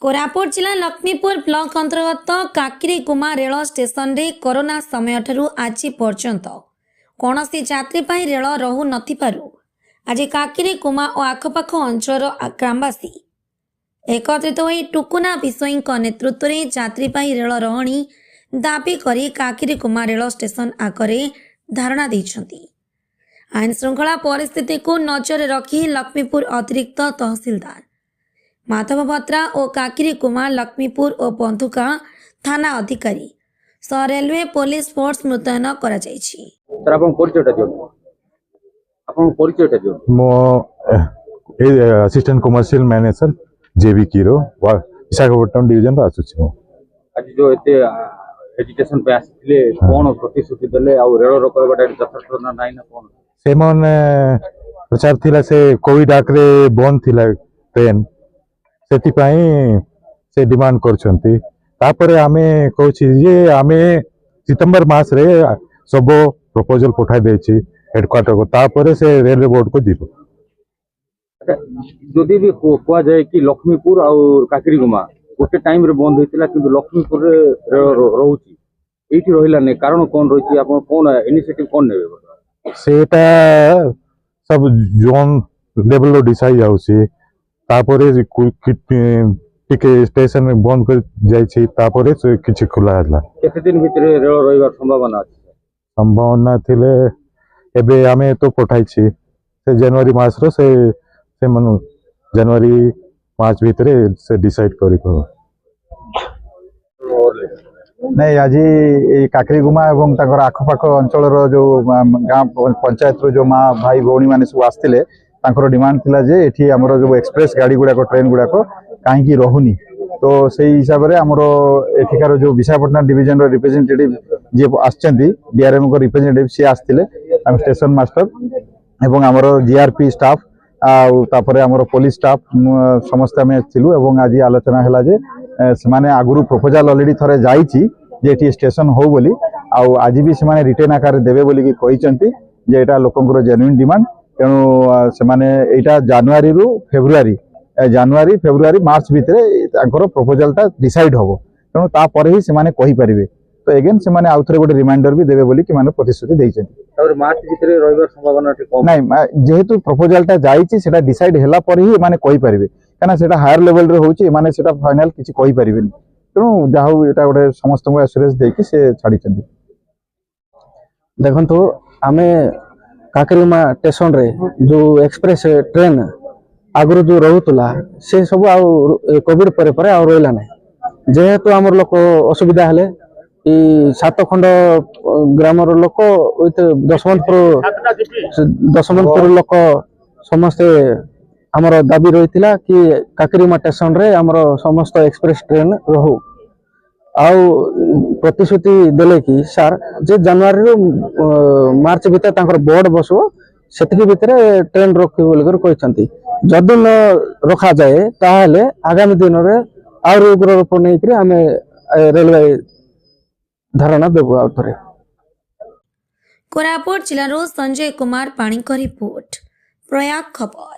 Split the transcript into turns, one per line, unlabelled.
कोरापुट जिला लक्ष्मीपुर ब्लॉक अंतर्गत काकिरीकुमा rail station रे कोरोना समय ठारू आज पर्यंत कौन यात्री रेल रहू नथिपारु आज काकिरीकुमा और आखपाख अंचल ग्रामवासी एकत्रित होई टुकुना विषयी नेतृत्व में यात्री रेल रहणी दाबी करी काकिरीकुमा रेल स्टेशन आगरे धारणा दैछंती। आईन श्रृंखला परिस्थिति को नजर रखी लक्ष्मीपुर अतिरिक्त तहसीलदार माधव भत्रा और काकिरीकुमा लक्ष्मीपुर और बंधुका थाना अधिकारी सह रेलवे पुलिस फोर्स मुतयन करा जायछि।
सर आपन परिचयटा दियो। आपन परिचयटा दियो।
मो असिस्टेंट कमर्शियल मैनेजर जेबी कीरो विशाखापट्टनम डिवीजन आसुछि।
आज जो एते एजुकेशन पे आसिले कोन प्रतिश्रुति देले आ रेल रोकबाटा यथार्थ ना नाही ना कोन
से मन प्रचार थिला से कोविड आकरे बंद थिला ट्रेन सेति पई से डिमांड करछंती। तापरे आमे कहछि जे आमे सितंबर मास रे सब प्रपोजल पठाई देछि हेडक्वार्टर को तापरे से रेलवे बोर्ड को दिबो।
जदि भी कोआ जाए कि लक्ष्मीपुर और काकिरीकुमा गोटे टाइम रे बंद होइतिला किंतु लक्ष्मीपुर रे रहउछि एठी रहिला ने कारण कोन रहिछि आपन कोन इनिशिएटिव कोन नेबे
सेटा सब जोन लेवल रो डिसाइड जाउछि। तापरे टिके स्टेशन में बंद कर जाय छी तापरे से किछि खुला हला
केते दिन भीतर रेल रहिबार संभावना अछि
संभावना थिले एबे आमे तो पठाई छी से जनवरी मास रो से मन जनवरी मार्च भीतर से डिसाइड करी को
नहीं आज काकिरीकुमा एवं ताकर आखपाख अंचल जो गाँव पंचायत जो माँ भाई भौणी मैंने सब आसते डिमांड थिला जे एठी हमरो जो एक्सप्रेस गाड़ी गुड़ाक ट्रेन गुड़ाक कहीं रहुनी तो से हिसाब से आमर एठिकार जो विशाखापट्टनम डिवीजन रिप्रेजेंटेटिव जी आसचंती डीआरएम को रिप्रेजेंटेटिव सी आसते स्टेशन मास्टर एवं आमर जीआरपी स्टाफ आपर आमर पुलिस स्टाफ समस्त आम थिलु एवं आज आलोचना है जे से आगुरी प्रपोजाल ऑलरेडी थरे जाइछि जे एठी स्टेशन हो बोली आज भी से रिटर्न आकार देवे बोली कहिसंती जे एटा लोकंकर जेन्युइन डिमांड तेणु से जनवरी रु फेब्रुआरी मार्च भितर प्रपोजालटा डिसाइड हम तेणु तापर ही से कहि परिबे तो एगेन से आउ थे गोटे रिमाइंडर भी देवे बोली कि माने प्रतिश्रुति देइछन्ति।
मार्च भितर रहिबार संभावना कम
नहीं जेहेतु प्रपोजालटा जाइछि सेटा डिसाइड होला पर ही माने कहि परिबे काना सेटा हायर लेवल रे होउछि माने सेटा फाइनल किछि कहि परिबेनी तेणु जाहु एटा गोटे समस्त को एश्योरेंस देकी से छाड़िछन्ति।
देखंतु आमे काकिरीकुमा स्टेशन रे जो एक्सप्रेस ट्रेन आगुरु जो रहुतला से सब आ कोविड परे आ रहिला नै जेहेतु हमर लोक असुविधा हले ई सात खंड ग्राम लोक दशमंतपुर लोक समस्त हमर दाबी रही कि काकिरीकुमा स्टेशन रे हमर समस्त एक्सप्रेस ट्रेन रहू आउ प्रतिश्रुति देले कि सर जे जनवरी रु मार्च भीतर तांकर बोर्ड बसो सेतिक भीतर ट्रेन रखि बोलकर कहचंती जदि न रखा जाए ताहले आगामी दिन रे और उग्र रूप नहीं आमे रेलवे धारणा देबो आउथरे।
कोरापुट जिलारो संजय कुमार पाणी रिपोर्ट प्रयाग खबर।